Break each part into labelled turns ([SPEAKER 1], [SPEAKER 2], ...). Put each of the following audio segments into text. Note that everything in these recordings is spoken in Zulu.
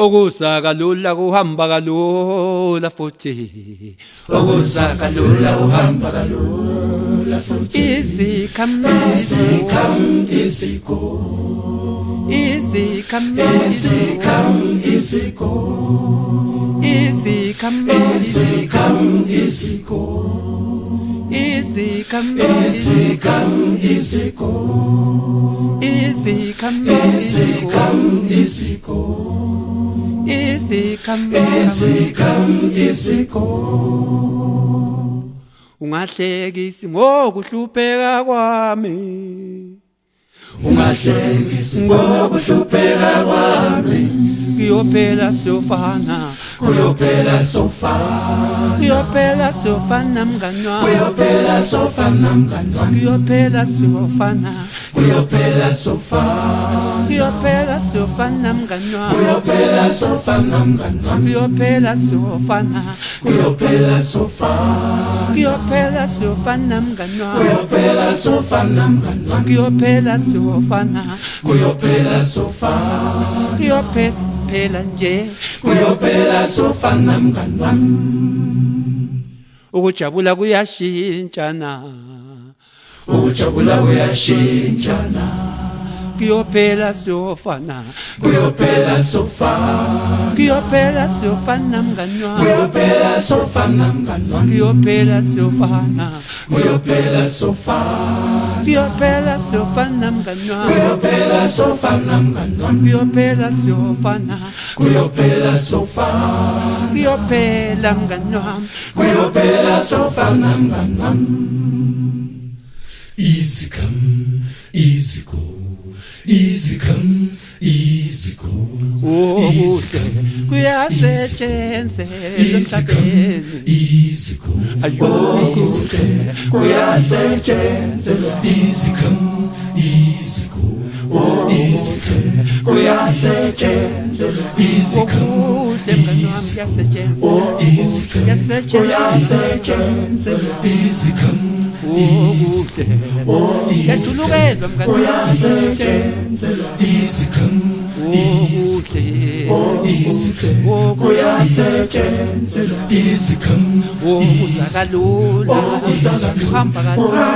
[SPEAKER 1] Okuzakalula kuhamba kalula futhi
[SPEAKER 2] okuzakalula uhamba kalula futhi
[SPEAKER 1] ungahlekisi ngokuhlupheka kwami,
[SPEAKER 2] ungahlekisi ngokuhlupheka kwami,
[SPEAKER 1] kuyophela siyofana,
[SPEAKER 2] kuyophela sofana,
[SPEAKER 1] kuyophela siyofana mngani wami,
[SPEAKER 2] kuyophela sofana mngani wami,
[SPEAKER 1] kuyophela siyofana,
[SPEAKER 2] kuyophela sofana,
[SPEAKER 1] kuyophela siyofana mngani wami,
[SPEAKER 2] kuyophela sofana mngani wami,
[SPEAKER 1] kuyophela siyofana,
[SPEAKER 2] kuyophela sofana,
[SPEAKER 1] kuyophela siyofana mngani wami,
[SPEAKER 2] kuyophela sofana mngani wami,
[SPEAKER 1] kuyophela siyofana,
[SPEAKER 2] kuyophela sofana,
[SPEAKER 1] kuyophela nje,
[SPEAKER 2] kuyophela sofana mngani wami.
[SPEAKER 1] Ukujabula kuyashintshana,
[SPEAKER 2] ukujabula kuyashintshana,
[SPEAKER 1] kuyophela siyofana,
[SPEAKER 2] kuyophela sofana,
[SPEAKER 1] kuyophela siyofana mngani wami,
[SPEAKER 2] kuyophela sofana mngani wami,
[SPEAKER 1] kuyophela siyofana,
[SPEAKER 2] kuyophela sofana,
[SPEAKER 1] kuyophela siyofana mngani wami,
[SPEAKER 2] kuyophela sofana mngani wami,
[SPEAKER 1] kuyophela siyofana,
[SPEAKER 2] kuyophela sofana,
[SPEAKER 1] kuyophela mngani wami,
[SPEAKER 2] kuyophela sofana mngani wami. Easy come, easy go, easy come, easy go.
[SPEAKER 1] okuhle kuyasetshenziswa emhlabeni,
[SPEAKER 2] Easy go,
[SPEAKER 1] okuhle
[SPEAKER 2] kuyasetshenziswa. Easy come, easy go. Easy come, kuyasetshenziswa. Easy come,
[SPEAKER 1] okuhle mngani wami kuyasetshenziswa,
[SPEAKER 2] easy come,
[SPEAKER 1] kuyasetshenziswa,
[SPEAKER 2] easy come.
[SPEAKER 1] okuhle kuyajulukelwa mngani wami,
[SPEAKER 2] Easy come,
[SPEAKER 1] okuhle
[SPEAKER 2] kuyasetshenziswa. Easy come,
[SPEAKER 1] okuzakalula uhamba kalula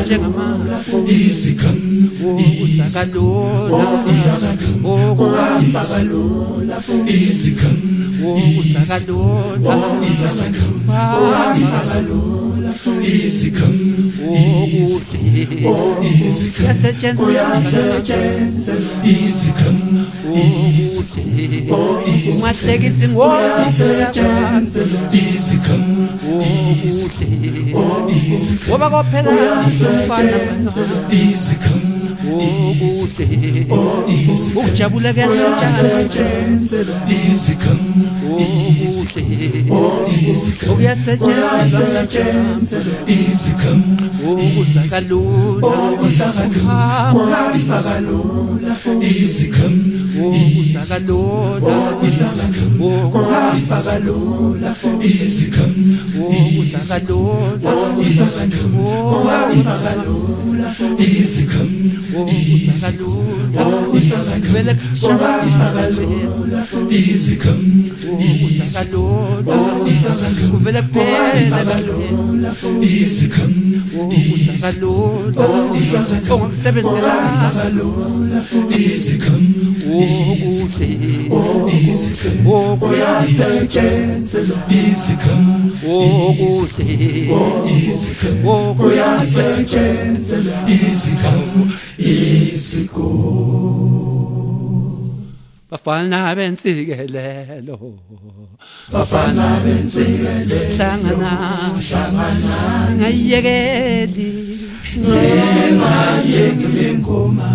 [SPEAKER 1] njengamanzi,
[SPEAKER 2] easy come,
[SPEAKER 1] okuzakalula
[SPEAKER 2] kuhamba kalula. Easy come,
[SPEAKER 1] okuzakalula
[SPEAKER 2] kuhamba kalula. Easy come,
[SPEAKER 1] okuhle kuyasetshenziswa,
[SPEAKER 2] easy come,
[SPEAKER 1] okuhle ungahlekisi ngokusetshenziswa,
[SPEAKER 2] easy come,
[SPEAKER 1] okuhle ngoba kophela siyofana mngani wami,
[SPEAKER 2] easy come,
[SPEAKER 1] okuhle ukujabula kuyashintshana,
[SPEAKER 2] easy come,
[SPEAKER 1] okuhle okuyasetshenziswa,
[SPEAKER 2] easy come,
[SPEAKER 1] okuzakalula
[SPEAKER 2] kuhamba kalula. Easy come,
[SPEAKER 1] okuzakalula
[SPEAKER 2] kuhamba kalula. Easy come,
[SPEAKER 1] okuzakalula
[SPEAKER 2] kuhamba kalula. Easy come,
[SPEAKER 1] okuzakalula vele
[SPEAKER 2] kuhamba kalula. Easy come,
[SPEAKER 1] okuzakalula kuvele kuphela
[SPEAKER 2] kalula. Easy come,
[SPEAKER 1] okuzakalula ongakusebenzela
[SPEAKER 2] kalula. Easy come,
[SPEAKER 1] okuhle
[SPEAKER 2] kuyasetshenziswa. Easy come,
[SPEAKER 1] okuhle
[SPEAKER 2] kuyasetshenziswa. Easy come, easy go.
[SPEAKER 1] bafana bentsikelelo,
[SPEAKER 2] Bafana bentsikelelo,
[SPEAKER 1] hlangana ngayekeli
[SPEAKER 2] ngayekeli ngoma.